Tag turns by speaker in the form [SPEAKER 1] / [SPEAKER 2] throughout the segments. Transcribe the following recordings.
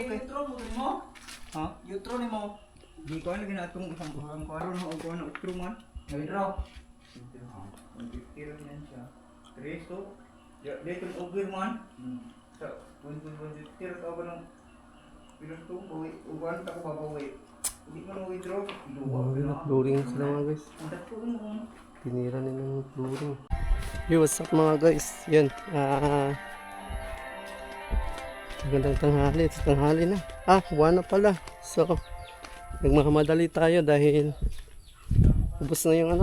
[SPEAKER 1] okay. Ha? Yutro ni mo. Di ko ano ginatong isang buhang ko aron o ko ano utro man. Ngayon. 150 lang yan siya. 3 to. Dito yung over man. So, 150 ka ba ng pilos to? Uwan ka ko babawi. Hindi mo na withdraw.
[SPEAKER 2] Flooring sila mga guys.
[SPEAKER 1] Ang dako mo.
[SPEAKER 2] Tinira nila ng flooring. Yo, what's up mga guys? Yan. Magandang tanghali. It's tanghali na. Buwan na pala. So, nagmamadali tayo dahil ubos na yung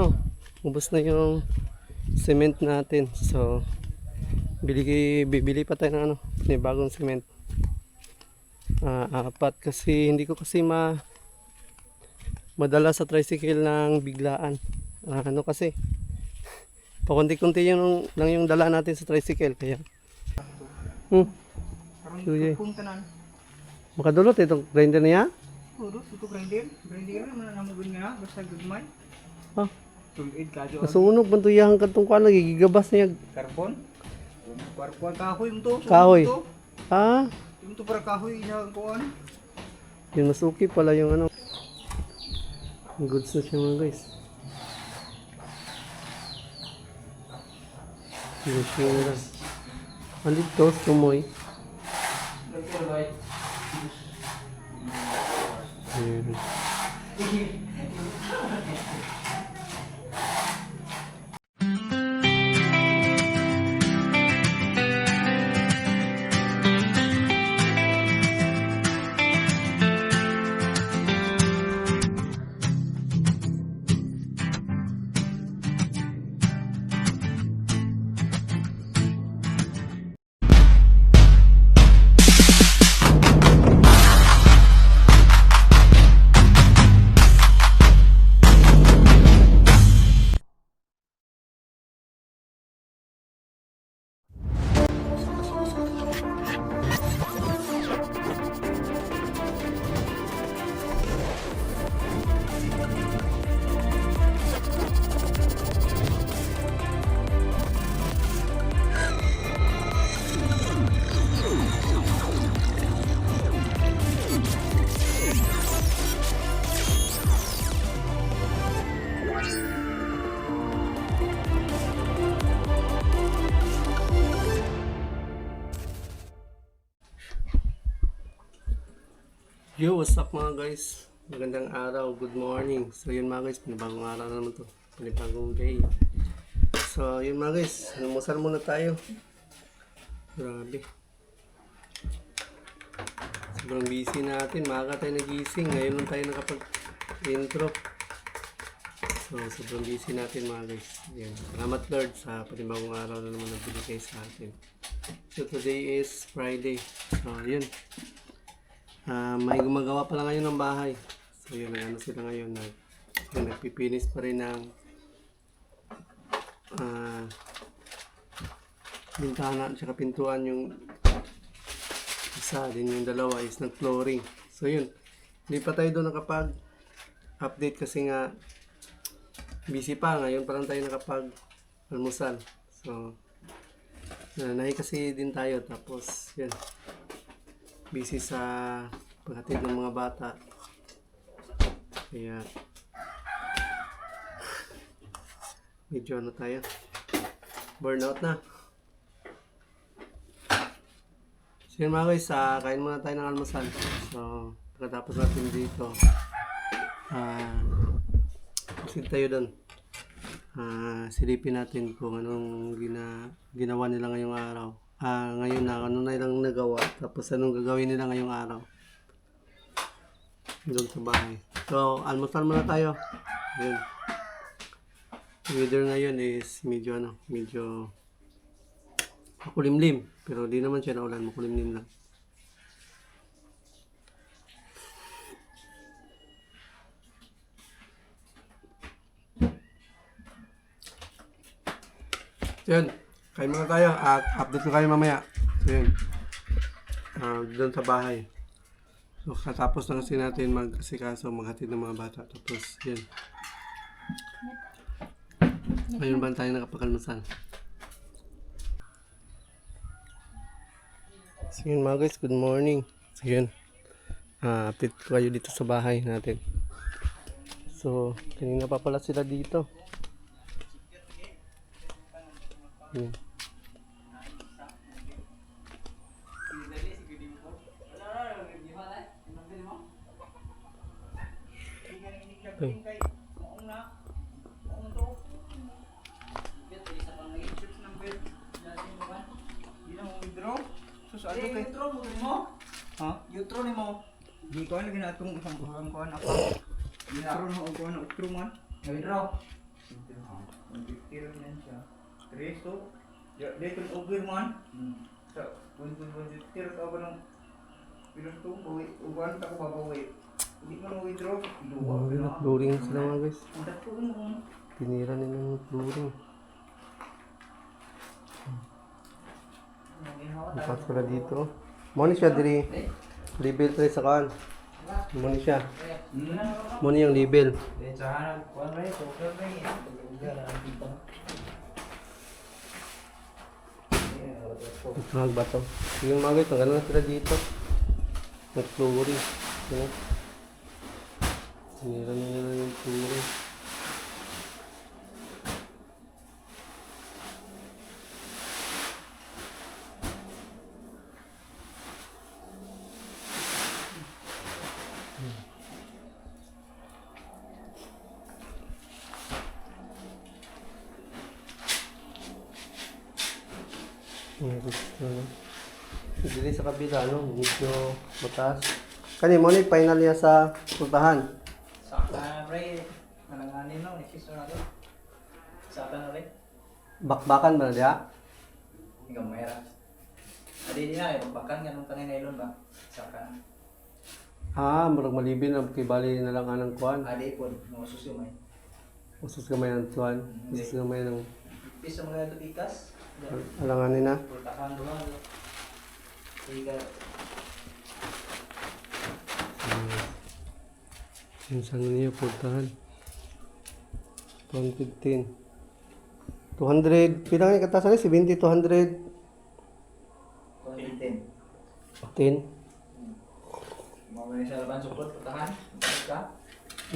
[SPEAKER 2] ubos na yung cement natin. So, bibili pa tayo ng bagong cement. Apat kasi hindi ko kasi madala sa tricycle ng biglaan. Kasi pakunti-kunti lang yung dala natin sa tricycle kaya
[SPEAKER 1] Punta na.
[SPEAKER 2] makadulot itong grinder niya.
[SPEAKER 1] Puro ito grinder man namugon nga basta gagmay. Tulid ka jo.
[SPEAKER 2] Masunog man tuyahan kadtong kuan nagigigabas niya
[SPEAKER 1] Carbon. Kuan kahoy mo to.
[SPEAKER 2] kahoy.
[SPEAKER 1] Yung to para kahoy na kuan.
[SPEAKER 2] Yun mas okay pala yung goods na siya mga guys. Sira. Andito tumoy. Ayan. Yo, what's up mga guys? Magandang araw, good morning. So yun mga guys, panibagong araw na naman to. Panibagong day. So yun mga guys, namusal muna tayo. Grabe. Sobrang busy natin, maaga tayo nagising. Ngayon lang tayo nakapag-intro. So sobrang busy natin mga guys. Yan. Salamat Lord sa panibagong araw na naman nabigay sa atin. So today is Friday. So yun. May gumagawa pa lang ngayon ng bahay. So yun, sila ngayon nagpipinis pa rin ng bintana at saka pintuan. Yung isa din, yung dalawa is nag-flooring. So yun, hindi pa tayo doon nakapag-update kasi nga busy pa. Ngayon pa lang tayo nakapag-almusal. So nahi kasi din tayo, tapos yun, busy sa paghatid ng mga bata. Kaya medyo tayo, burnout na. So yun mga guys, kain muna tayo ng almusal. So pagkatapos natin dito, proceed tayo doon. Silipin natin kung anong ginawa nila ngayong araw. Ngayon na ano na ilang nagawa, tapos anong gagawin nila ngayong araw doon sa bahay. So almusal muna tayo. Ayun. Weather ngayon is medyo makulimlim, pero di naman siya naulan, makulimlim lang. So yun, kain muna tayo at update ko kayo mamaya. So yun, doon sa bahay. So katapos na kasi natin mag-asikaso, maghatid ng mga bata. Tapos yun, ngayon ba tayo nakapakalmasan? So yun mga guys, good morning. So yun, update ko kayo dito sa bahay natin. So, kanina pa pala sila dito. Yun. Okay.
[SPEAKER 1] Ha? Yutro ni mo. Di ko lagi na itong isang bulang ko na ako. Yutro na ako na utro man. Withdraw. Mag-tiro yan siya. Treso. Dito yung over man. So, kung tiro ka ba ng pinuto, uban ka ko babawi. Hindi mo na withdraw.
[SPEAKER 2] Flooring sila mga guys.
[SPEAKER 1] Ang tato mo.
[SPEAKER 2] Tinira nila yung flooring. Bukas pala dito. Muna siya diri. Label tayo sa kan. Muna siya. Muna yung label. Ito ba to? Yung mga guys, tanggalan na sila dito. Nag-flooring. Tinira nila yung flooring. Dili sa kabila, no? Medyo mataas. Kani mo ni final niya sa puntahan.
[SPEAKER 1] Sakta na rin. Malanganin no, ikiso na rin. Sakta na rin.
[SPEAKER 2] Bakbakan ba na diya?
[SPEAKER 1] Ikaw mayroon. Adi din na, pagbakan ka nung tangin na ilon ba? Sakta na.
[SPEAKER 2] Murag malibin na kay bali na lang anang kuan.
[SPEAKER 1] Adi po, mga susyumay.
[SPEAKER 2] Usus gamay ng kuan. Usus gamay ng
[SPEAKER 1] Piso mga ito ikas.
[SPEAKER 2] alanganin na.
[SPEAKER 1] Pultakan doon. Iga.
[SPEAKER 2] Yung saan niya puntahan? 115. 200, pilang yung katasan niya? 70, 200.
[SPEAKER 1] 10.
[SPEAKER 2] 10.
[SPEAKER 1] Mga ganyan sa laban support, pultakan. Ka.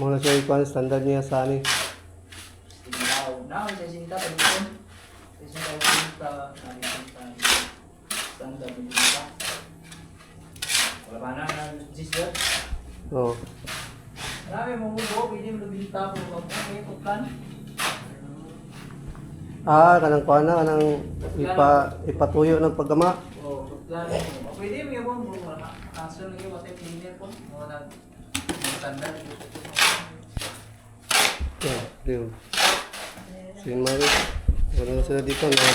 [SPEAKER 2] Mga na siya yung standard niya sa ani.
[SPEAKER 1] Now, isa sinta, pagkakon. Isa sinta, standard ng sinta. Wala ba na sister?
[SPEAKER 2] Oo.
[SPEAKER 1] Marami mong ubo, pwede mo nabinta mo. May putlan.
[SPEAKER 2] Kanang kuan na, kanang ipatuyo ng paggama.
[SPEAKER 1] Oo, putlan. Pwede mo yung bro. Kaso nang yung matay cleaner po. Mga standard.
[SPEAKER 2] Yeah, yun. So yun mga guys. Wala na sila dito na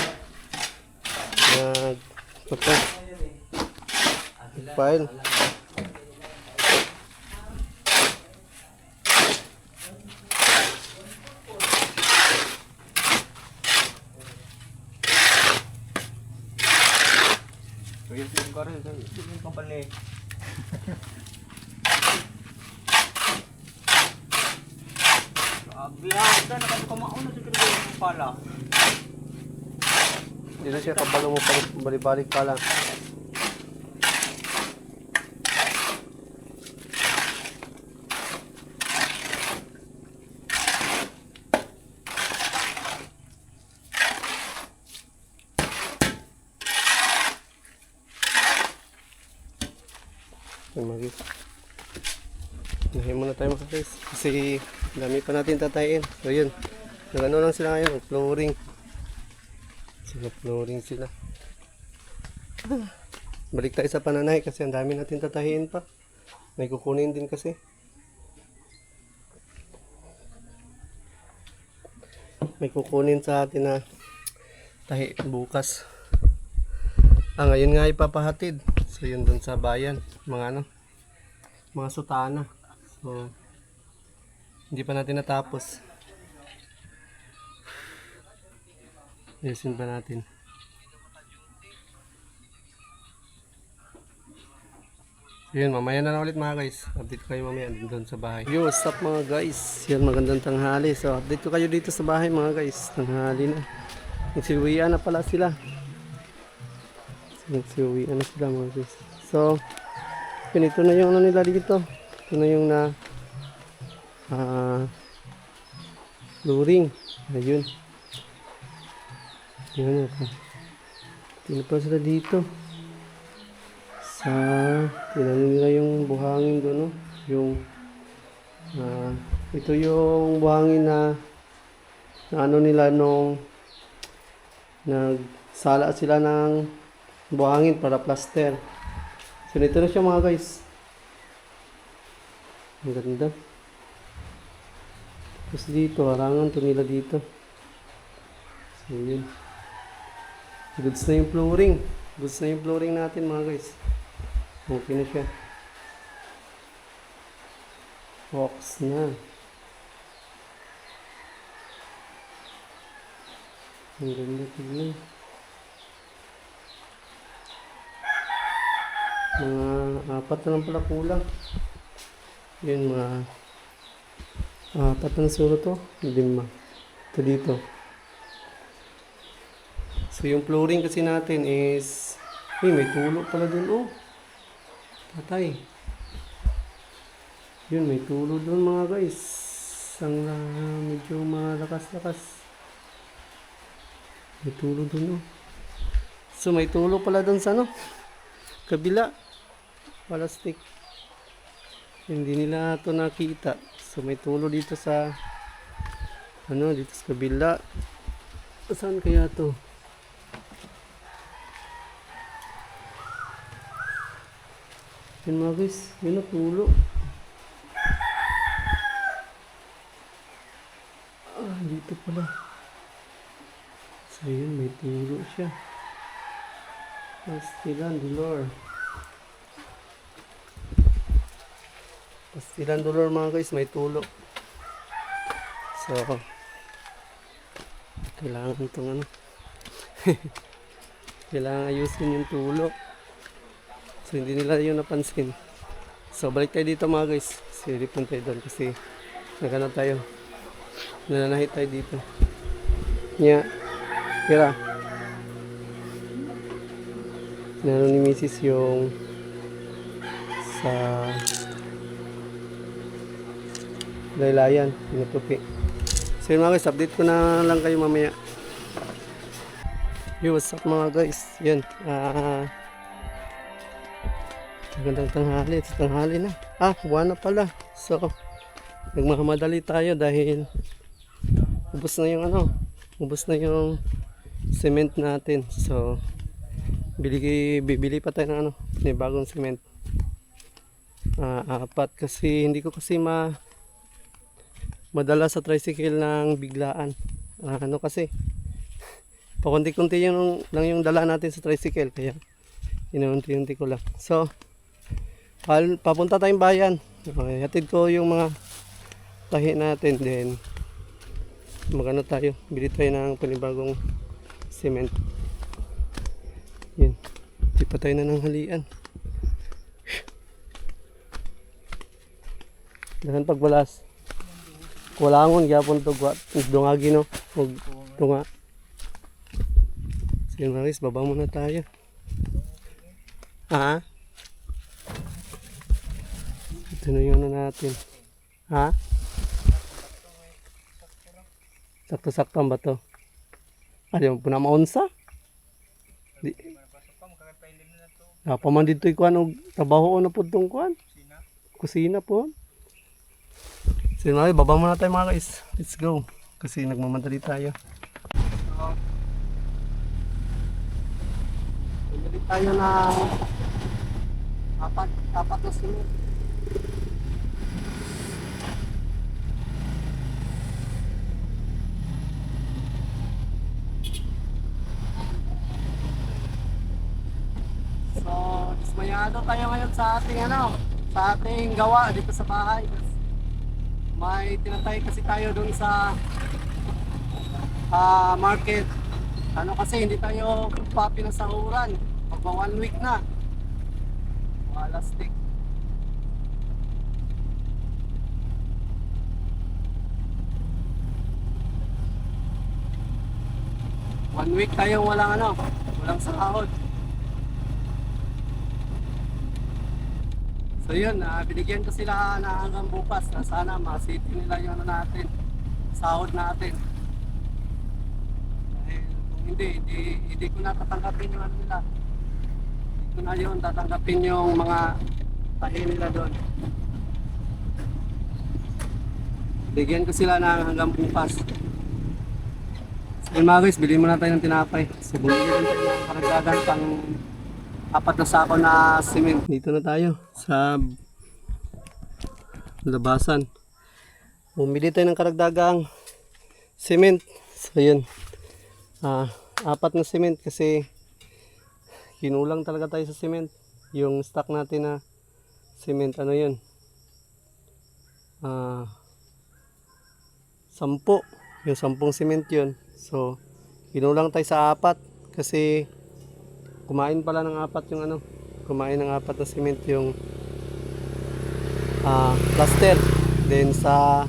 [SPEAKER 2] file.
[SPEAKER 1] Yung karin, yung kampanya. Biyada, nakatukamao na sa pinagawin mo pala.
[SPEAKER 2] Hindi na siya kabalo mo balik-balik pala. Magis. Nahin muna tayo mga guys. Kasi dami pa natin tatayin. So yun. Nagano lang sila ngayon. Flooring. Flooring sila. Balik tayo sa pananay kasi ang dami natin tatahiin pa. May kukunin din kasi. May kukunin sa atin na tahi bukas. Ngayon nga ipapahatid. So yun dun sa bayan. Mga mga sutana. So hindi pa natin natapos. Ayusin pa natin. Yun, mamaya na lang ulit mga guys. Update ko kayo mamaya doon sa bahay. Yo, what's up mga guys? Yan, magandang tanghali. So, update ko kayo dito sa bahay mga guys. Tanghali na. Nagsiuwian na pala sila. Nagsiuwian na sila mga guys. So, Yun, ito na yung ano nila dito. Ito na yung na flooring. Ayun. Yun ako. Ito pa sila dito. Sa tinano nila yung buhangin doon, no? Yung ito yung buhangin na ano nila nung nagsala sila ng buhangin para plaster. So dito na siya mga guys. Ang ganda. Tapos dito, harangan to nila dito. So yun. Goods na yung flooring. Goods na yung flooring natin mga guys. Okay na siya. Box na. Ang ganda tignan. Mga 4 na lang pala kulang. Yun, mga 4 na siguro to. 5. Ito dito. So yung flooring kasi natin is may tulo pala dun. Oh, patay. Yun, may tulo dun mga guys. Ang medyo malakas-lakas. May tulo dun. Oh. So may tulo pala dun sa ano, kabila. Plastic. Hindi nila ito nakita. So may tulo dito sa ano, dito sa kabila. Saan kaya to? Yun mga guys, yun na tulo. Dito pala. So yun, may tulo siya. Pastilan dolor. Pastilan dolor mga guys, may tulo. So kailangan itong ano kailangan ayusin yung tulo. So hindi nila yun napansin. So balik tayo dito mga guys. Siripon tayo doon kasi naghanap tayo. Nananahit tayo dito. Nya, tira. Naroon ni Mrs. yung sa laylayan, pinutupi. So yun mga guys, update ko na lang kayo mamaya. Yo, what's up mga guys? Yan. Magandang tanghali. Tanghali na. Buwan na pala. So, nagmamadali tayo dahil ubos na yung ano. Ubos na yung cement natin. So, bibili pa tayo ng ano. May bagong cement. 4 kasi hindi ko kasi madala sa tricycle ng biglaan. Ano kasi pakunti-kunti lang yung dala natin sa tricycle. Kaya, inuunti-unti ko lang. So, papunta tayong bayan. Okay, hatid ko yung mga tahi natin, then magano tayo, bili tayo ng panibagong cement. Yun, di pa tayo na ng halian. Dahan pagbalas kulangon gyapon to dungagi no ug tunga. Sige mga guys, baba muna tayo. Ito na yun na natin. Sakto-sakto ba to? Di mo po na maunsa? Paman dito ikuan og trabaho na po itong kuan. Kusina po. Sige mga guys, baba muna tayo mga guys. Let's go. Kasi nagmamadali tayo. Bili tayo ng apat na cement. So, dismayado tayo ngayon sa ating sa ating gawa dito sa bahay. May tinatay kasi tayo doon sa market. Kasi hindi tayo papi ng sahuran. Magpa 1 week na. Malastik. One week tayong walang sahod. So yun, binigyan ko sila na hanggang bukas na sana ma-city nila yung ano natin, sahod natin. Dahil kung hindi ko na tatanggapin yung ano nila. Hindi ko na yun tatanggapin yung mga tahi nila doon. Bigyan ko sila na hanggang bukas. So yun mga guys, bilhin muna tayo ng tinapay. So bumili rin tayo ng karagdagan pang 4 na sako na cement. Dito na tayo sa labasan. Bumili tayo ng karagdagang cement. So yun, 4 na cement kasi kinulang talaga tayo sa cement. Yung stock natin na cement, ano yun, 10. Yung 10 cement yun. So kinulang tayo sa 4 kasi kumain pala ng 4 yung ano, kumain ng 4 na cement yung plaster. Then sa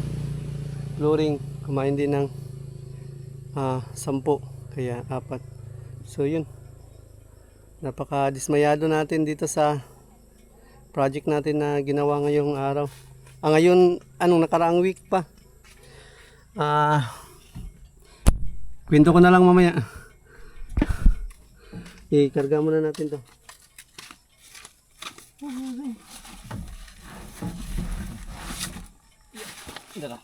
[SPEAKER 2] flooring kumain din ng 10, kaya 4. So yun, napaka-dismayado natin dito sa project natin na ginawa ngayong araw. Ngayon, anong nakaraang week pa. Kwento ko na lang mamaya. Ikarga muna natin to. Dala.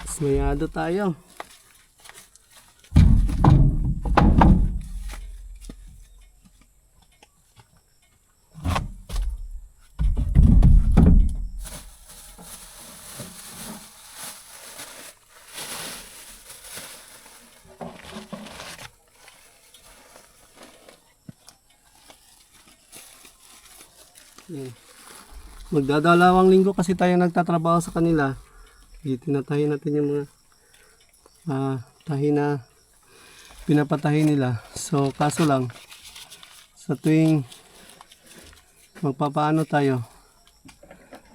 [SPEAKER 2] Dismayado tayo. Yan. Magdadalawang linggo kasi tayo nagtatrabaho sa kanila. Tinatahin natin yung mga tahi na pinapatahi nila. So kaso lang, sa tuwing magpapaano tayo,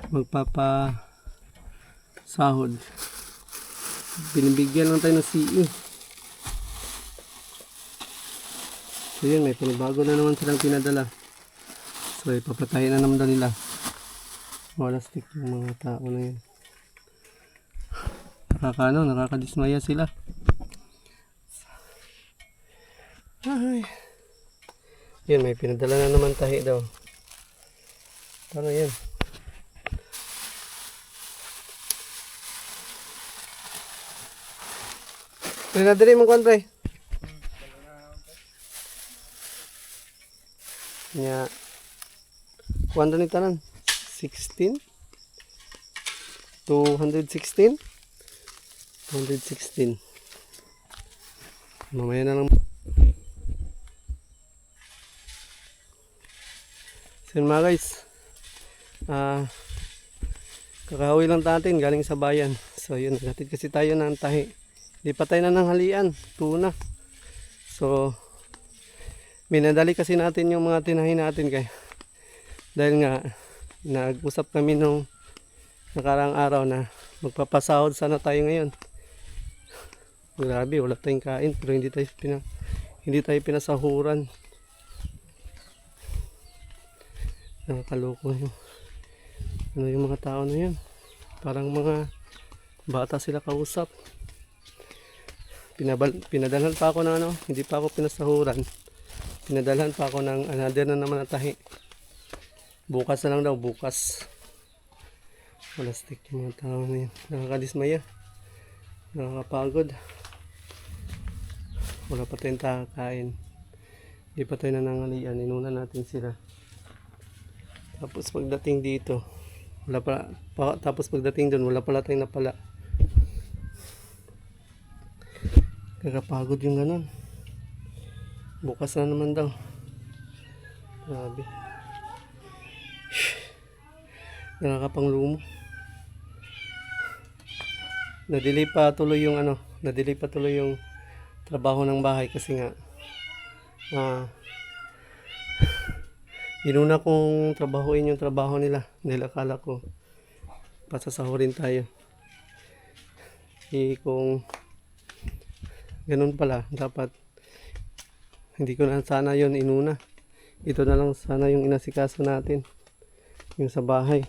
[SPEAKER 2] magpapasahod, binibigyan lang tayo ng CE. So yun, may panibago na naman silang pinadala. So ipapatayin na naman daw nila. Wala stick yung mga tao na yun. Nakakadismaya sila. Ay. Yun, may pinadala na naman tahi daw. Paano yun? Pinadali mo kwan, pre? Nya. Kwan doon ito nan? 16? 216? 216. Mamaya na lang. So yun mga guys, kakahawi lang natin galing sa bayan. So yun, nagatid kasi tayo ng tahi. Di pa tayo na ng halian, tuna. So minadali kasi natin yung mga tinahin natin kaya dahil nga nag-usap kami nung nakarang araw na magpapasahod sana tayo ngayon. Grabe, wala tayong kain pero hindi tayo pinasahuran. Nakakaloko yung mga tao na yun. Parang mga bata sila kausap. Pinadalhan pa ako ng ano, hindi pa ako pinasahuran. Pinadalhan pa ako ng another na naman na tahi. Bukas na lang daw, bukas. Malastik yung mga tao na yun. Nakakadismaya. Nakakapagod. Wala pa tayong kakain. Hindi pa tayo nanangalian. Inuna natin sila. Tapos pagdating dito, tapos pagdating doon, wala pala tayong napala. Kakapagod yung ganun. Bukas na naman daw. Grabe. Nakakapanglumo. Nadili pa tuloy yung trabaho ng bahay kasi nga inuna kong trabahuin yung trabaho nila dahil akala ko pasasahurin tayo. Kung ganun pala, dapat Hindi ko na sana yon inuna. Ito na lang sana yung inasikaso natin. Yung sa bahay.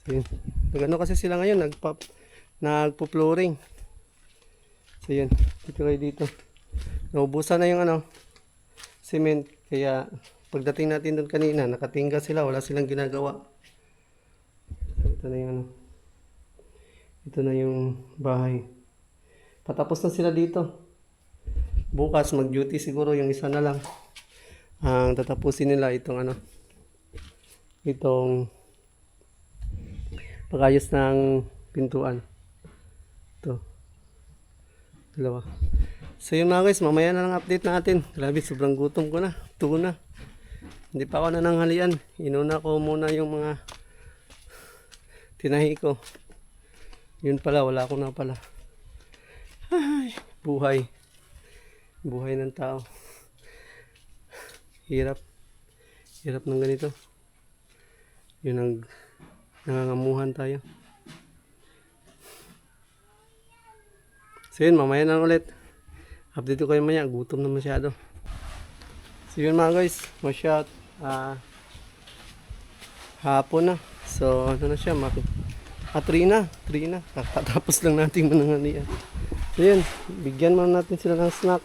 [SPEAKER 2] So yun. Nagano kasi sila ngayon, nagpo-flooring. So yun, dito kayo dito. Naubusan na yung cement. Kaya pagdating natin doon kanina, nakatingga sila, wala silang ginagawa. So, ito na yung ito na yung bahay. Patapos na sila dito. Bukas mag-duty siguro yung isa na lang. Ang tatapusin nila itong itong pag-ayos ng pintuan. Ito. Dalawa. So yun mga guys, mamaya na lang update natin. Grabe, sobrang gutom ko na. Tuna. Hindi pa ako nananghalian. Inuna ko muna yung mga tinahi ko. Yun pala, wala ko na pala. Ay, buhay. Buhay ng tao. Hirap. Hirap ng ganito. Yun ang nangangamuhan tayo. So yun, mamaya na ulit. Update ko kayo maya. Gutom na masyado. So yun mga guys. Masyad. Hapon na. So ano na siya. 3 na. Kakatapos lang natin mananghalian. So yun. Bigyan muna natin sila ng snack.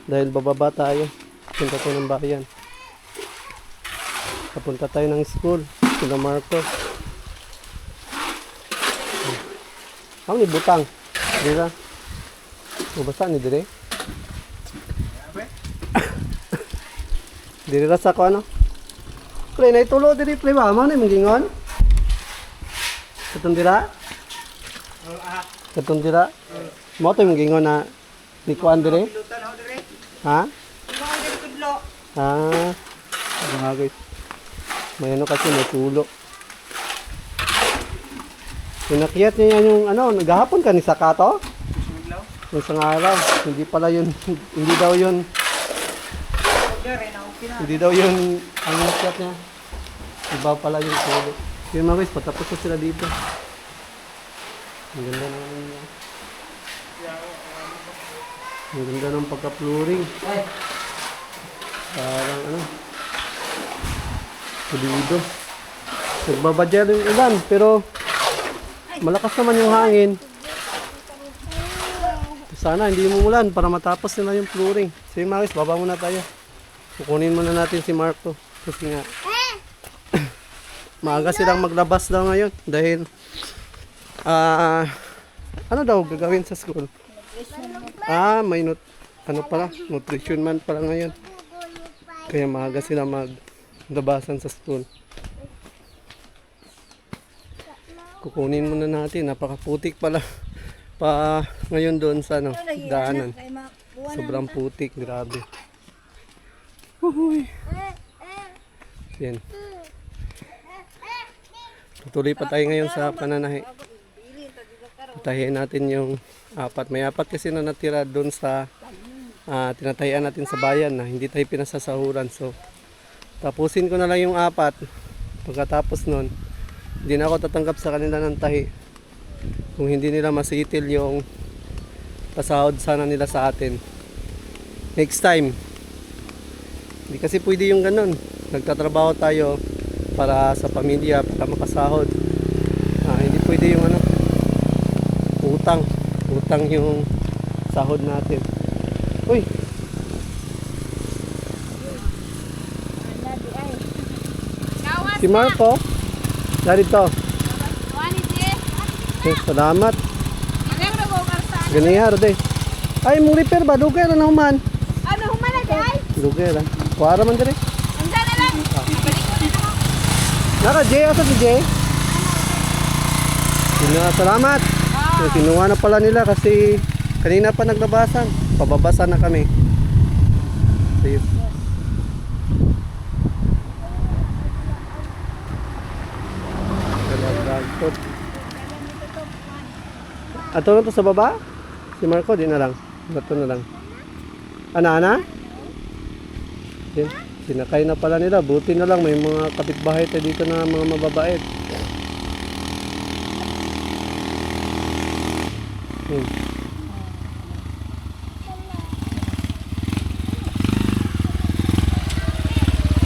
[SPEAKER 2] Dahil bababa tayo. Punta tayo ng bayan. Papunta tayo ng school. Sila Marco. Ang ni butang. Dira. Mabasa ni dire. Diri ra sa ko Pre, na itulo diri pre ba? Mao ni mangingon. Katong dira? Katong dira? Mo to mangingon na ni kuan dire? Ha? Bagay. May kasi may tulo. Pinakyat niya yung naghahapon ka ni Sakato? Yung isang araw. Hindi pala yun, hindi daw yun ang nakyat niya. Iba pala yung tulo. Yung mga guys, patapos na sila dito. Ang ganda naman niya. Ang ganda ng pagka-flooring. Parang pulido. Nagbabadya yung ulan, pero malakas naman yung hangin. Sana hindi umulan para matapos nila yung flooring. So yung mga guys, baba muna tayo. Kukunin muna natin si Marco. Kasi nga, maaga silang maglabas daw ngayon. Dahil, ano daw gagawin sa school? May nutrition man pala ngayon. Kaya maaga sila maglabasan sa school. Kukunin muna natin. Napakaputik pala pa ngayon doon sa daanan. Sobrang putik. Grabe. Uhuy. Yan. Tutuloy pa tayo ngayon sa pananahi. Patahiin natin yung 4. May 4 kasi na natira doon sa tinatahian natin sa bayan na hindi tayo pinasasahuran. So, tapusin ko na lang yung 4. Pagkatapos nun, hindi na ako tatanggap sa kanila ng tahi. Kung hindi nila masitil yung pasahod sana nila sa atin. Next time. Hindi kasi pwede yung ganun. Nagtatrabaho tayo para sa pamilya, para makasahod. Hindi pwede yung utang. Utang yung sahod natin. Uy! Si Marco? Narito. Okay, salamat. Ganyan haro day. Ay, mong repair ba? Dugay na human.
[SPEAKER 3] Ano human na day?
[SPEAKER 2] Dugay na. Kuwara man diri.
[SPEAKER 3] Anda na lang.
[SPEAKER 2] Naka, Jay. Asa si Jay? Salamat. Kinuha na pala nila kasi kanina pa naglabasan. Pababasan na kami. Ayun. Ato na to sa baba? Si Marco, di na lang. Ato na lang. Ana? Yan. Sinakay na pala nila. Buti na lang may mga kapitbahay tayo dito na mga mababait.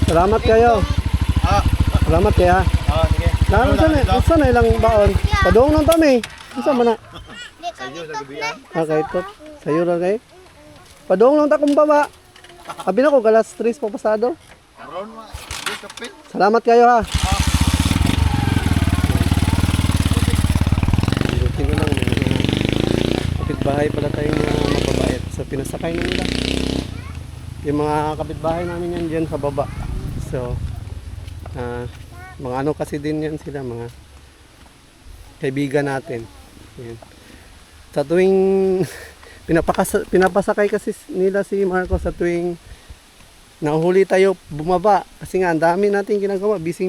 [SPEAKER 2] Salamat kayo. Salamat kaya.
[SPEAKER 1] Sige.
[SPEAKER 2] Saan na ilang baon? Padung nang kami. Isa man na. Okay, ito. Sayo lang kayo. Padung nang takong baba. Abi na ko, galas 3 pa pasado. Salamat kayo ha. Buti na lang. Kapitbahay pala tayong mababayat. So, pinasakay na nila. Yung mga kapitbahay namin yan dyan sa baba. So, mga ano kasi din yan sila, mga kaibigan natin. Yan. Sa tuwing pinapasakay kasi nila si Marco sa tuwing nahuli tayo bumaba. Kasi nga, ang dami natin ginagawa. Busy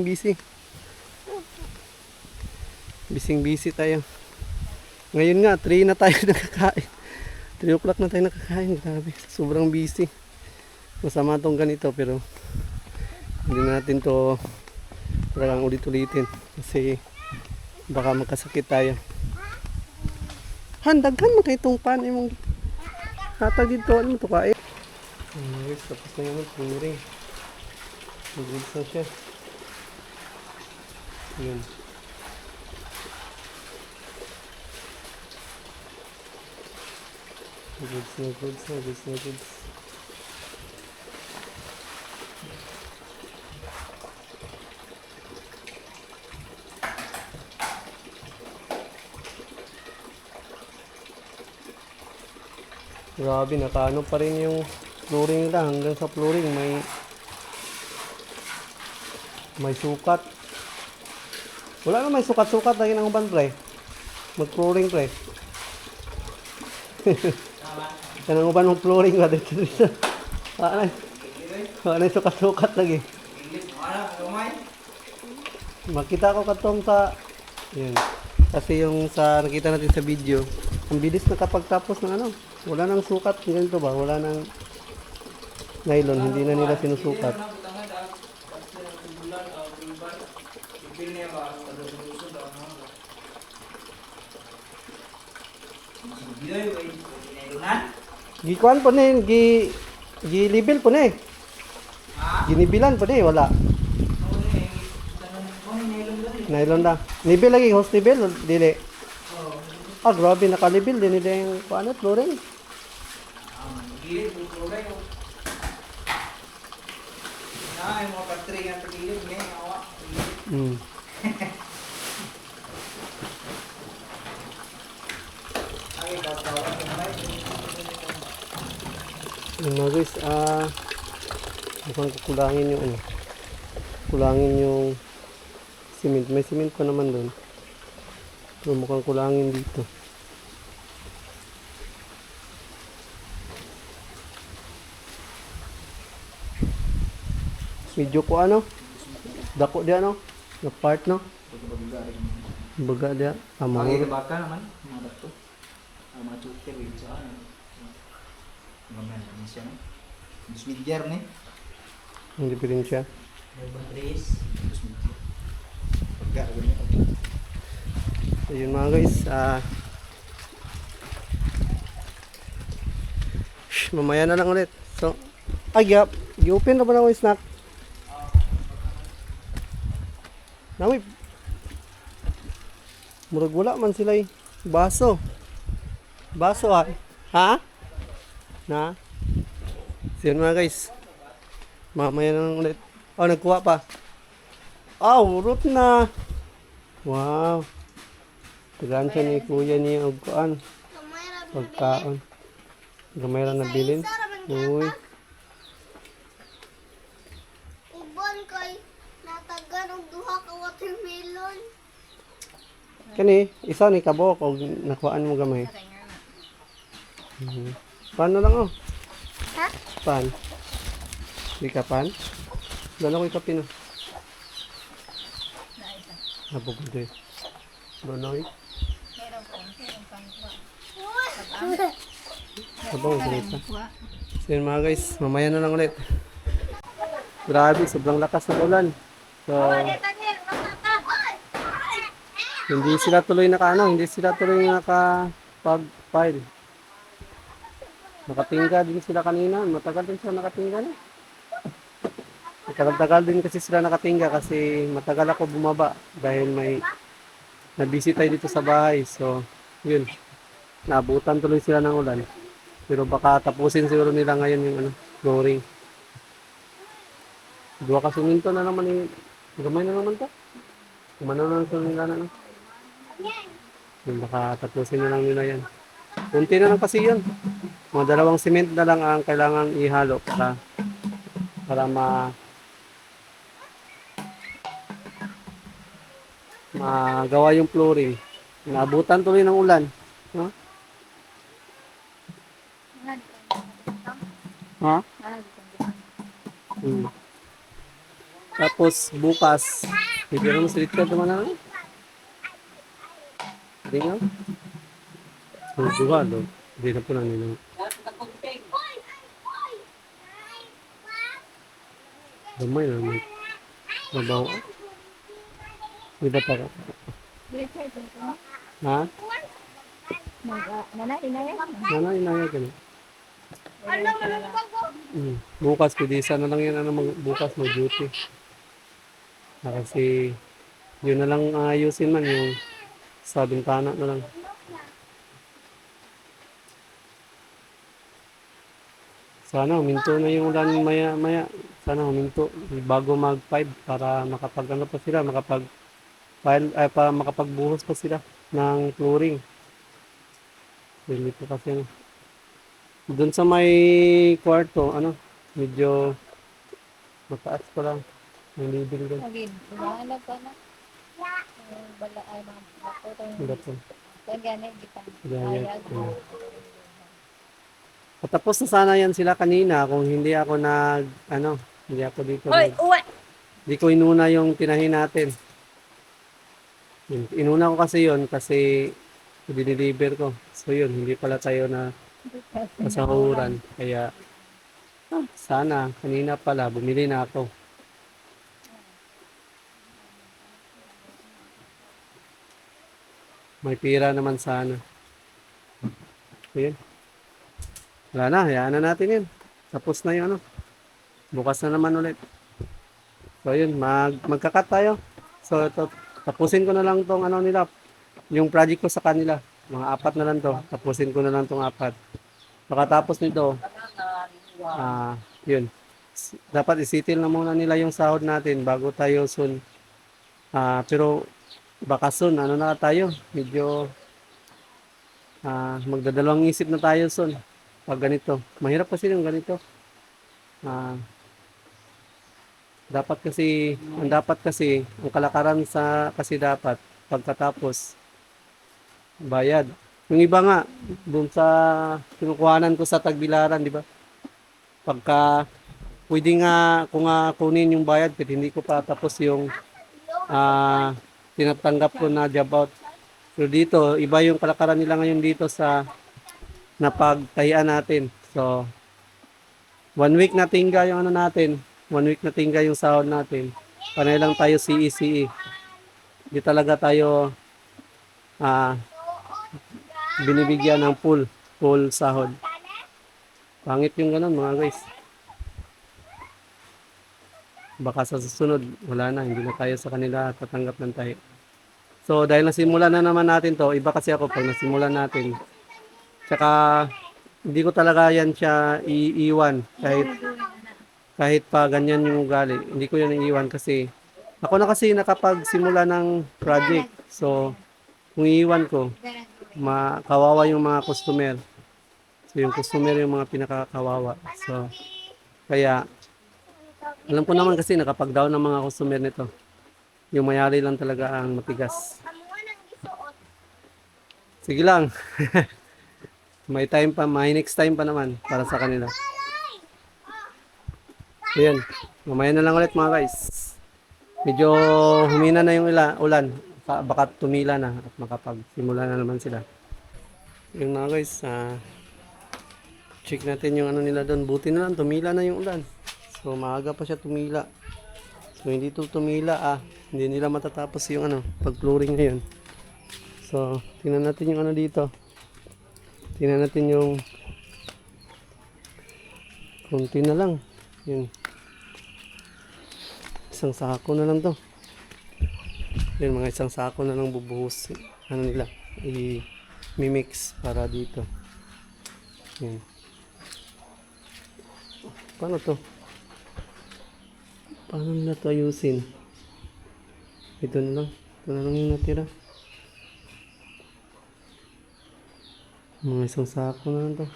[SPEAKER 2] tayo. Ngayon nga, 3 na tayo nakakain. 3 o'clock na tayo nakakain. Grabe, sobrang busy. Masama tong ganito pero hindi natin to talagang ulit-ulitin kasi baka magkasakit tayo. Handaghan mo kayo itong pan imong hatag dito. Ano mo ito kain? Guys, tapos na yun. Pumiring. Mag-goods na siya. Yun. Goods. Grabe, nakaano pa rin yung flooring nila. Hanggang sa flooring may sukat. Wala na may sukat-sukat lagi ng uban, pre. Mag-flooring, pre. Kanang uban ng flooring ba dito. Wala na sukat-sukat lagi. Makita ko katong sa yun. Kasi yung sa nakita natin sa video, ang bilis nakapagtapos ng ano. Wala nang sukat, ganito ba? Wala nang nylon, hindi na nila sinusukat. Gikuan po ni, gi-label po ni. Ginibilan po ni, wala. Nylon lang. Nibil lagi, host nibil, dili. Grabe, nakalibil din nila yung paano, flooring.
[SPEAKER 1] Gilid, flooring. Yung mga patri nga pagilid, may awa.
[SPEAKER 2] Yun na guys, mukhang kukulangin yung ano. Kulangin yung cement. May cement pa naman doon. So, mukhang kulangin dito. Medyo ko ano? Dako dia no? Na part no? Baga dia.
[SPEAKER 1] Mga baka naman, mga dato. Mga chuter, yung sa ano. Gamay, ano siya no? Mas midyar ne?
[SPEAKER 2] Ang diferensya.
[SPEAKER 1] May batteries. Mas midyar. Pagka, ganyan.
[SPEAKER 2] So yun mga guys, mamaya na lang ulit. So, gi-open na ba na yung snack? Nawi, murag wala man sila baso. Baso ha? Ha? Na? So yun mga guys, mamaya na lang ulit. Nagkuha pa. Urot na. Wow. Tagaan siya ni kuya niya og kuan. Pagkaon. Gamay ra na bilin. Uy.
[SPEAKER 3] Ubon kay natagan og duha ka watermelon.
[SPEAKER 2] Kani, isa ni kabok og nakuhaan mo gamay. Pan na lang
[SPEAKER 3] Ha?
[SPEAKER 2] Pan. Di ka pan? Dala ko ikapin na. Nabubuday. Donoy. Abang salita. So yun mga guys, mamaya na lang ulit. Grabe, sobrang lakas ng ulan. So, hindi sila tuloy nakapag-file. Nakatingga din sila kanina. Matagal din sila nakatingga na. Tagal-tagal din kasi sila nakatingga kasi matagal ako bumaba dahil may nabisi tayo dito sa bahay. So, yun. Naabutan tuloy sila ng ulan. Pero baka tapusin siguro nila ngayon yung flooring. Dua ka suminto na naman eh. Gamay na naman to. Kumano na lang nila na. Yung baka tapusin na lang nila yan. Kunti na lang kasi yun. Mga 2 cement na lang ang kailangan ihalo para magawa yung flooring. Naabutan tuloy ng ulan. No? Ha? Hmm. Tapos bukas, bibigyan mo sa Richard naman na. Hindi nga. Susuha, do. Hindi na po lang nila. Gamay na naman. Mabaw. Di ba pa ka? Ha? Nana, inaya ka na. Bukas, pidisa na lang yan. Bukas, mag-duty. Kasi, yun na lang ayusin man yung sa bintana na lang. Sana huminto na yung ulan maya-maya. Sana huminto bago mag-5 para makapag-ano pa sila, makapagbuhos pa sila ng flooring. Hindi po kasi doon sa may kwarto, medyo mataas pa lang. May living doon.
[SPEAKER 4] Umahanap ka na. Bala ay mga bako
[SPEAKER 2] Wala po.
[SPEAKER 4] ganyan kita.
[SPEAKER 2] Ganyan. Patapos na sana yan sila kanina kung hindi ako hindi ako dito.
[SPEAKER 4] Uwe!
[SPEAKER 2] Hindi ko inuna yung tinahin natin. Inuna ko kasi yon kasi dinideliver ko. So yun, hindi pala tayo na kasahuran. Kaya sana kanina pala bumili na ako. May pira naman sana. So yun. Wala na, hayaan na natin yun. Tapos na yung bukas na naman ulit. So yun, magkakat tayo. So tapusin ko na lang tong nila, yung project ko sa kanila. Mga 4 na lang to. Tapusin ko na lang tong 4. Pagkatapos nito, yun. Dapat isitil na muna nila yung sahod natin bago tayo soon. Pero baka soon, na tayo. Medyo magdadalawang isip na tayo soon. Pag ganito. Mahirap kasi yung ganito. Dapat kasi, ang kalakaran kasi dapat, pagkatapos, bayad. Yung iba nga, dun sa kinukuhanan ko sa Tagbilaran, di ba? Pagka, pwede nga, kung kunin yung bayad, kasi hindi ko pa tapos yung tinatanggap ko na job out. So dito, iba yung kalakaran nila ngayon dito sa napagtahian natin. So, 1 week na tingga yung natin. 1 week na tingga yung sahod natin. Panay lang tayo CE. Di talaga tayo binibigyan ng full sahod. Pangit yung ganun mga guys. Baka sa susunod, wala na. Hindi na tayo sa kanila tatanggap ng tayo. So, dahil nasimulan na naman natin to, iba kasi ako pag nasimulan natin. Tsaka, hindi ko talaga yan siya iiwan kahit pa ganyan yung ugali. Hindi ko yan iiwan kasi ako na kasi nakapagsimula ng project. So, kung iiwan ko, kawawa yung mga customer. So, yung customer yung mga pinakakawawa. So, kaya, alam ko naman kasi nakapag-down ng mga customer nito. Yung mayari lang talaga ang matigas. Sige lang. May next time pa naman para sa kanila. Ayan, mamaya na lang ulit mga guys. Medyo humina na yung ulan. Baka tumila na at makapagsimula na naman sila. Yung mga guys, check natin yung nila doon. Buti na lang, tumila na yung ulan. So maaga pa siya tumila. So hindi tumila, hindi nila matatapos yung pag-flooring ngayon. So tingnan natin yung dito. Tingnan natin yung konti na lang. Yun. isang sako na lang to. Yun, mga isang sako na lang bubuhos. Ano nila? I-mix para dito. Yan. Paano to? Paano nila to ayusin? Ito na lang. Ito na lang yung natira. Mga isang sako na lang to.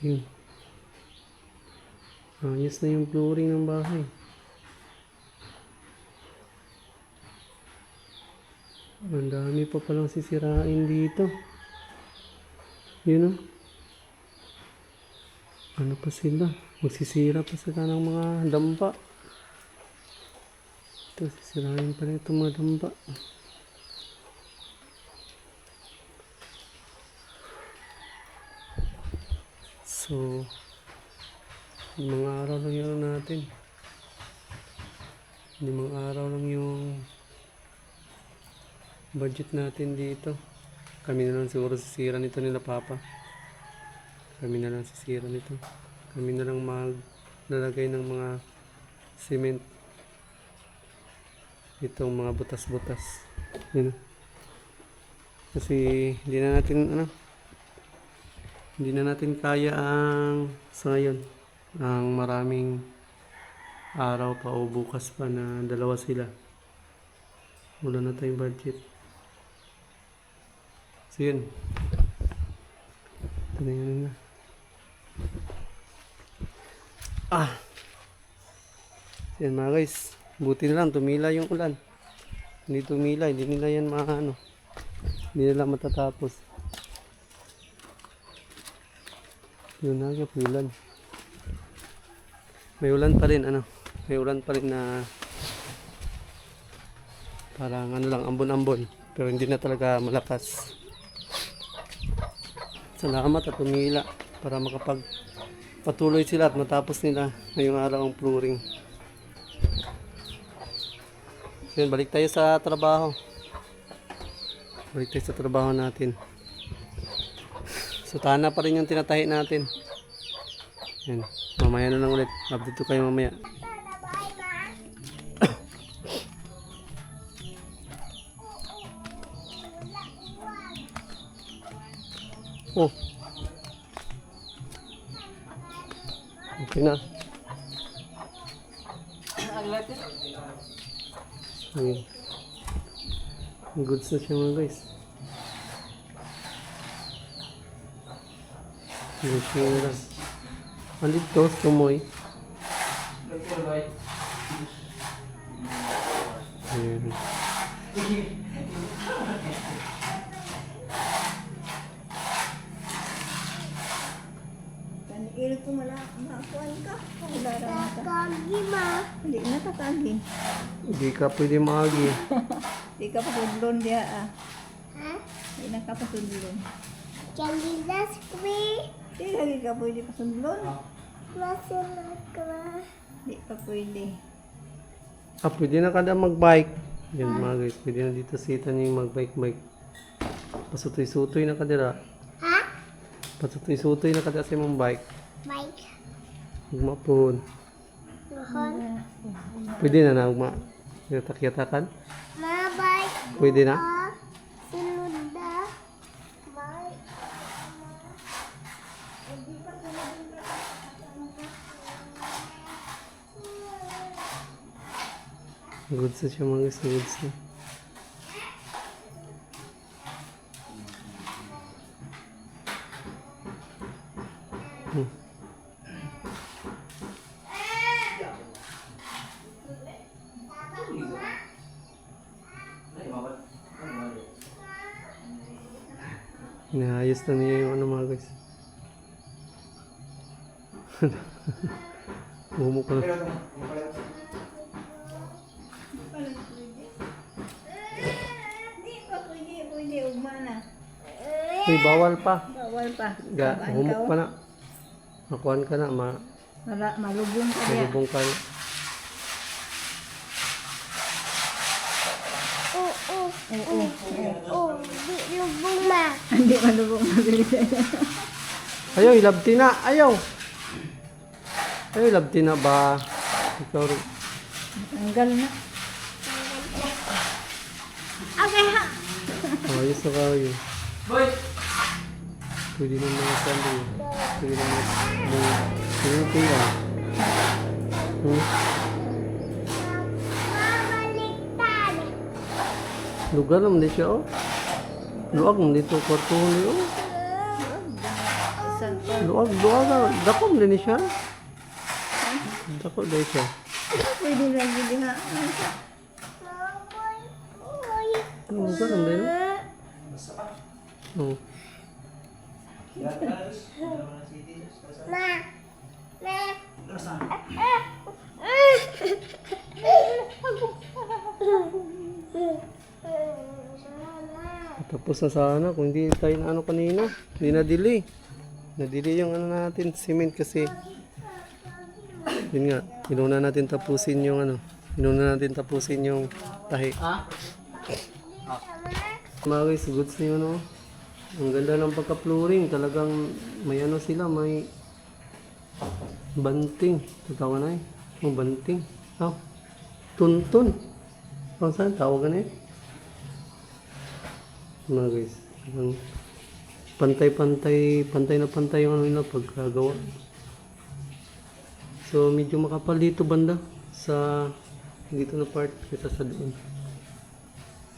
[SPEAKER 2] Yun. Ayos na yung flooring ng bahay. Ang dami pa palang sisirain dito. Yun o. Ano pa sila? Magsisira pa sila ng mga dampa. Ito, sisirain pa rin itong mga dampa. So, mga araw lang yun natin. Limang araw lang yung budget natin dito. Kami na lang siguro sisira nito nila Papa. Kami na lang sisira nito. Kami na lang maglalagay ng mga cement. Itong mga butas-butas. Yun. Kasi hindi na natin kaya ang sa ngayon. Ang maraming araw pa o bukas pa na dalawa sila. Wala na tayong budget. So yun. Ito na yun na. So yan mga guys. Buti na lang tumila yung ulan. Hindi tumila. Hindi nila yan maano. Hindi nila matatapos. Yun na yung ulan. May ulan pa rin may ulan pa rin na parang lang ambon-ambon pero hindi na talaga malakas. Salamat at tumila para makapagpatuloy sila at matapos nila ngayong araw ang flooring. So yun, balik tayo sa trabaho. Balik tayo sa trabaho natin. Sutana pa rin yung tinatahi natin. Yan. Mamaya na lang ulit. Update ko kayo mamaya. Oh. Okay na. Okay. Goods na siya mga guys. Goods na lang. Andito, tumoy. Ayan.
[SPEAKER 5] Kanil ko malakuan ka. Wala raman ka.
[SPEAKER 3] Kagi ma.
[SPEAKER 5] Hindi na kakagi.
[SPEAKER 2] Hindi ka pwede maagi.
[SPEAKER 5] Hindi ka pasudlon diya ah.
[SPEAKER 3] Ha?
[SPEAKER 5] Hindi na ka pasudlon.
[SPEAKER 3] Kandidas kwe.
[SPEAKER 5] Hindi lagi ka pwede pasudlon.
[SPEAKER 3] Masunod ka.
[SPEAKER 5] Hindi pa pwede.
[SPEAKER 2] Pwede na kada magbike. Yan mga guys, pwede na dito sitan yung magbike-bike. Pasutoy-sutoy na kadira.
[SPEAKER 3] Ha?
[SPEAKER 2] Pasutoy-sutoy na kada sa mong bike.
[SPEAKER 3] Mike.
[SPEAKER 2] Magmapon.
[SPEAKER 3] Mahon.
[SPEAKER 2] Pwede na na ugma. Yatak-yatakan.
[SPEAKER 3] Mabike.
[SPEAKER 2] Pwede na.
[SPEAKER 3] Sunod na. Bye.
[SPEAKER 2] Goods na siya mga guys, goods na. Inaayos na niya yung mga guys. Bumuk na.
[SPEAKER 5] Hindi pa pwede ugma na.
[SPEAKER 2] Uy, bawal pa.
[SPEAKER 5] Bawal pa.
[SPEAKER 2] Humuk pa na. Makuhan ka na,
[SPEAKER 5] Malubong ka diya.
[SPEAKER 2] malubong ka na.
[SPEAKER 3] Di lubong ma.
[SPEAKER 5] Hindi malubong mabilis.
[SPEAKER 2] Ayaw, ilabti na. Ayaw. Ay, labti na ba? Ikaw rin.
[SPEAKER 5] Tanggal na.
[SPEAKER 3] Okay, ha.
[SPEAKER 2] Ayos na kayo. Pwede na mga sali. Pwede na mga pila.
[SPEAKER 3] Mabaliktad.
[SPEAKER 2] Lugar naman din siya, oh. Luag naman dito, kwarto niyo, oh.
[SPEAKER 5] Saan pa?
[SPEAKER 2] Luag. Dako naman din siya. Dako din siya.
[SPEAKER 5] Pwede lagi din ha.
[SPEAKER 2] Lugar naman din, oh.
[SPEAKER 3] Ma.
[SPEAKER 2] Tapos na sana kung hindi tayo na ano kanina. Hindi na-delay. Na-delay yung ano natin, cement kasi. Yun nga, inuna natin tapusin yung ano. Inuna natin tapusin yung tahi. Mga guys, goods na yun, oh. Ang ganda ng pagka-flooring. Talagang may ano sila, may banting. Tatawa na eh. Oh, banting. Oh, tuntun. Kung saan? Tawagan eh. Mga guys, ang pantay na pantay yung ano nila pagkagawa. So medyo makapal dito banda sa dito na part kaysa sa doon.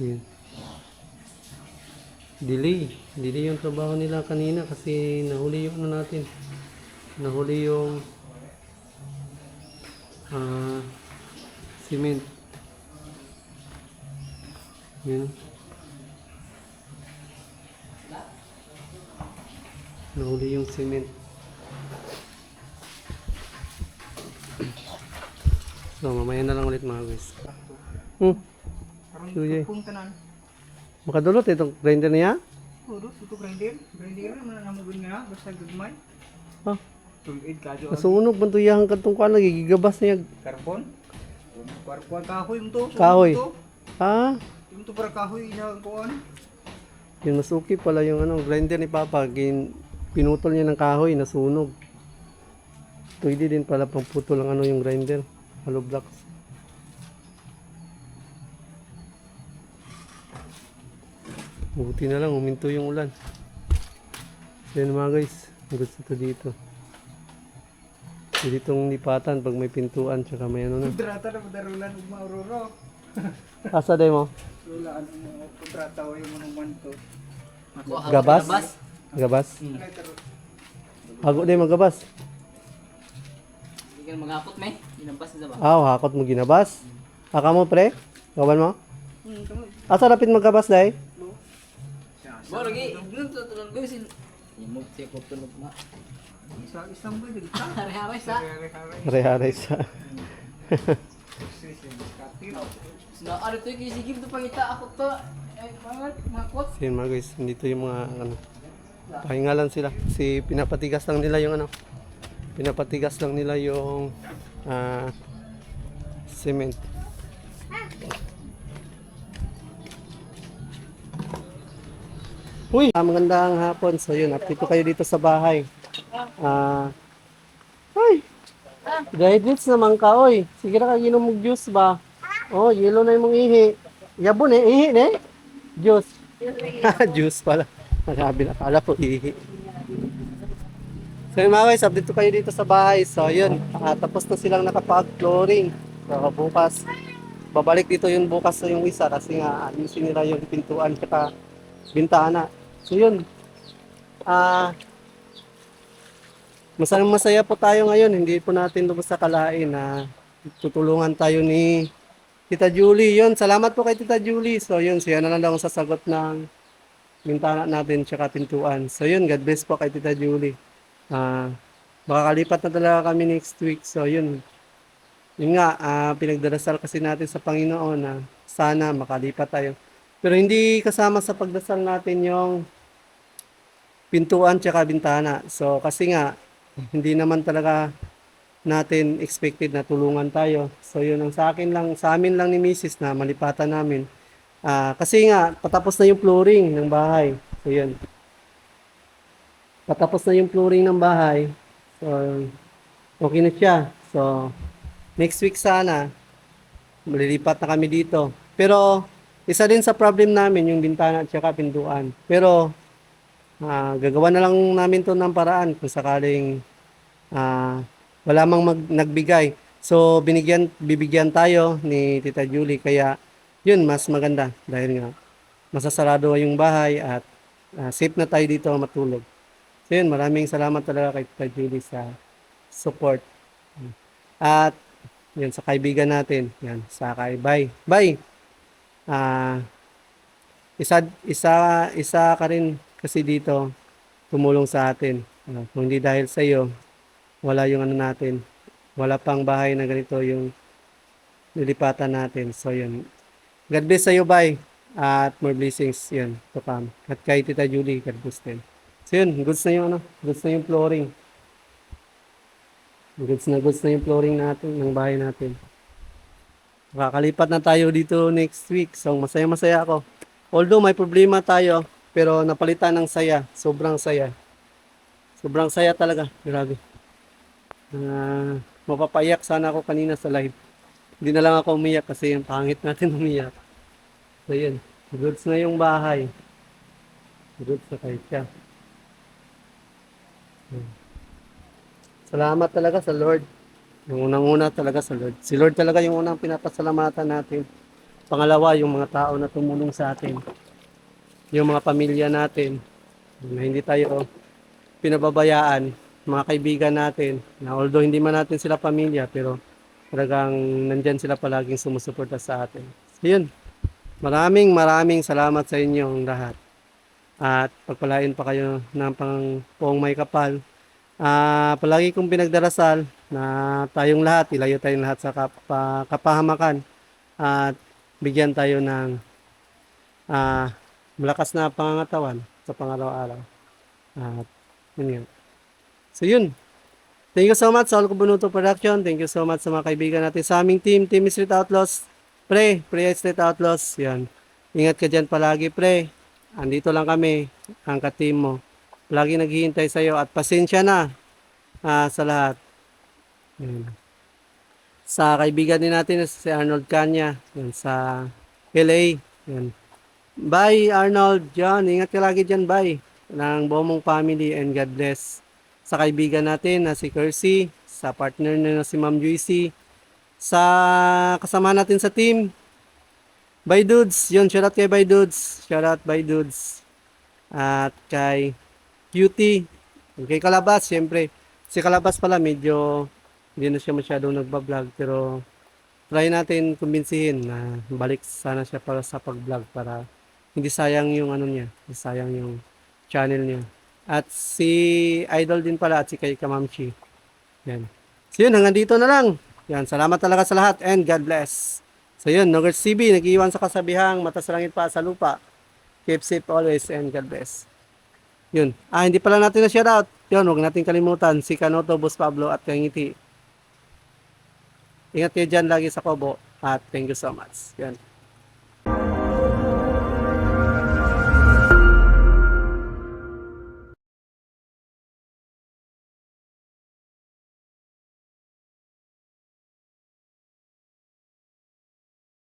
[SPEAKER 2] Yan. Delay yung trabaho nila kanina kasi nahuli yung ano natin. Nahuli yung cement. Yan. Nahuli yung cement. So, mamaya na lang ulit mga guys. Sige.
[SPEAKER 1] Puntanan.
[SPEAKER 2] Makadulot itong grinder niya?
[SPEAKER 1] Puro, ito grinder. Grinder naman na namugin nga. Basta gagmay.
[SPEAKER 2] Ah,
[SPEAKER 1] Tulid ka dyan.
[SPEAKER 2] nasunog man to iyang katong kuan lagi gigabas niya.
[SPEAKER 1] Carbon. Kuan kahoy mo to.
[SPEAKER 2] Kahoy.
[SPEAKER 1] Sunog to.
[SPEAKER 2] Ah,
[SPEAKER 1] Yung to para kahoy na kuan.
[SPEAKER 2] yun mas okay pala yung ano grinder ni Papa. Pinutol niya ng kahoy, nasunog. Pwede din pala pang putol ang ano yung grinder. Hollow blocks. Buti na lang, huminto yung ulan. Yan mga guys, gusto to dito. Pwede itong lipatan pag may pintuan tsaka may ano na.
[SPEAKER 1] Kontrata na padarulan ug mauroro.
[SPEAKER 2] Asa day mo?
[SPEAKER 1] Rulaan mo kontrata o yung mga manto.
[SPEAKER 2] Gabas? Gabas? Hago day magabas.
[SPEAKER 6] Hindi ka mag-apot, may. Ginabas na ba?
[SPEAKER 2] Hakot mo ginabas. Aka mo pre? Gawan mo?
[SPEAKER 1] Tama.
[SPEAKER 2] Asa rapid magabas day?
[SPEAKER 6] Bo, lagi. Tulog ko sin. Imog siya ko tulog na.
[SPEAKER 1] Sa isang boy dito.
[SPEAKER 6] Hari-hari sa.
[SPEAKER 2] Are-are sa.
[SPEAKER 6] Na ano to yung sige to pangita ako to. Ay, mga kot.
[SPEAKER 2] Yan mga guys, dito yung mga ano. Pahingalan sila. Kasi pinapatigas lang nila yung ano. Pinapatigas lang nila yung cement. Uy! Magandang hapon. So yun, update ko kayo dito sa bahay. Ay! Dehydrates naman ka, oy. Sige na kaginom mong juice ba? Oh, yelo na yung mong ihi. Yabon eh, ihi ne? Juice. Juice pala. Nakabi na, akala ko ihi. So yun mga guys, update ko kayo dito sa bahay. So yun, tapos na silang nakapag-flooring. So bukas, babalik dito yung bukas na yung isa kasi nga ayusin nila yung pintuan at bintana. So yun, masaya po tayo ngayon. Hindi po natin lubos sa kalain na tutulungan tayo ni Tita Julie. Yun, salamat po kay Tita Julie. So yun, siya na lang daw ang sasagot ng bintana natin tsaka pintuan. So yun, God bless po kay Tita Julie. Makakalipat na talaga kami next week. So yun, yun nga, pinagdarasal kasi natin sa Panginoon na sana makalipat tayo. Pero hindi kasama sa pagdasal natin yung pintuan tsaka bintana. So kasi nga, hindi naman talaga natin expected na tulungan tayo. So yun ang sa amin lang ni Mrs. na malipatan namin. Kasi nga, patapos na yung flooring ng bahay. So yun. Patapos na yung flooring ng bahay. So okay na siya. So, next week sana, malilipat na kami dito. Pero, isa din sa problem namin, yung bintana at saka pintuan. Pero, gagawa na lang namin to ng paraan kung sakaling wala mang nagbigay. So, bibigyan tayo ni Tita Julie. Kaya, yun, mas maganda. Dahil nga, masasarado yung bahay at safe na tayo dito matulog. So, yun, maraming salamat talaga kay Tita Julie sa support. At, yun, sa kaibigan natin. Yan, sa kay Bay. Bay, isa ka rin kasi dito tumulong sa atin. Kung hindi dahil sa iyo, wala yung ano natin. Wala pang bahay na ganito yung nilipatan natin. So, yun. God bless sa iyo, Bay. At more blessings, yun, to come. At kay Tita Julie, God bless din. So, yun, goods na yung goods na yung flooring. Goods na yung flooring natin, ng bahay natin. Makakalipat na tayo dito next week. So, masaya-masaya ako. Although may problema tayo, pero napalitan ng saya. Sobrang saya. Sobrang saya talaga. Grabe. Mapapayak sana ako kanina sa live. Hindi na lang ako umiyak kasi yung pangit natin umiyak. So, yun. Goods na yung bahay. Goods na kayo siya. Salamat talaga sa Lord. Yung unang-una talaga sa Lord. Si Lord talaga yung unang pinapasalamatan natin. Pangalawa, yung mga tao na tumulong sa atin. Yung mga pamilya natin. Na hindi tayo pinababayaan. Mga kaibigan natin. Na although hindi man natin sila pamilya, pero talagang nandyan sila palaging sumusuporta sa atin. So, yun. Maraming salamat sa inyong lahat. At pagpalain pa kayo ng poong may kapal. Palagi kong pinagdarasal na tayong lahat, ilayo tayong lahat sa kapahamakan at bigyan tayo ng malakas na pangangatawan sa pangaraw-araw. At yun yun. So yun. Thank you so much sa All Kubunuto Production. Thank you so much sa mga kaibigan natin sa aming Team Street Outlaws. Pre Street Outlaws. Yan. Ingat ka dyan palagi, pre. Andito lang kami, ang ka-team mo. Lagi naghihintay sa iyo at pasensya na sa lahat. Yan. Sa kaibigan din natin si Arnold Kanya, yan, sa LA. Yan. Bye Arnold, John, ingat ka lagi dyan, bye. Ng buong mong family and God bless. Sa kaibigan natin na si Kersey, sa partner na si Ma'am Juicy, sa kasama natin sa team, Bye Dudes, yun, shoutout kay Bye Dudes, shoutout Bye Dudes. At kay Cutie, kay Kalabas, siyempre. Si Kalabas pala, medyo hindi na siya masyadong nagbablog, pero try natin kumbinsihin na balik sana siya para sa pag-vlog para hindi sayang yung ano niya, hindi sayang yung channel niya. At si Idol din pala at si kay Kamamchi. Yan. So yun, hanggang dito na lang. Yan, salamat talaga sa lahat and God bless. So yun, Nogurt CB, nag-iwan sa kasabihang mata sa langit pa sa lupa. Keep safe always and God bless. Yun. Hindi pala natin na shoutout. Yun, huwag natin kalimutan si Kanoto, Boss Pablo at Kangiti. Ingat kayo dyan lagi sa Kobo at thank you so much. Yan.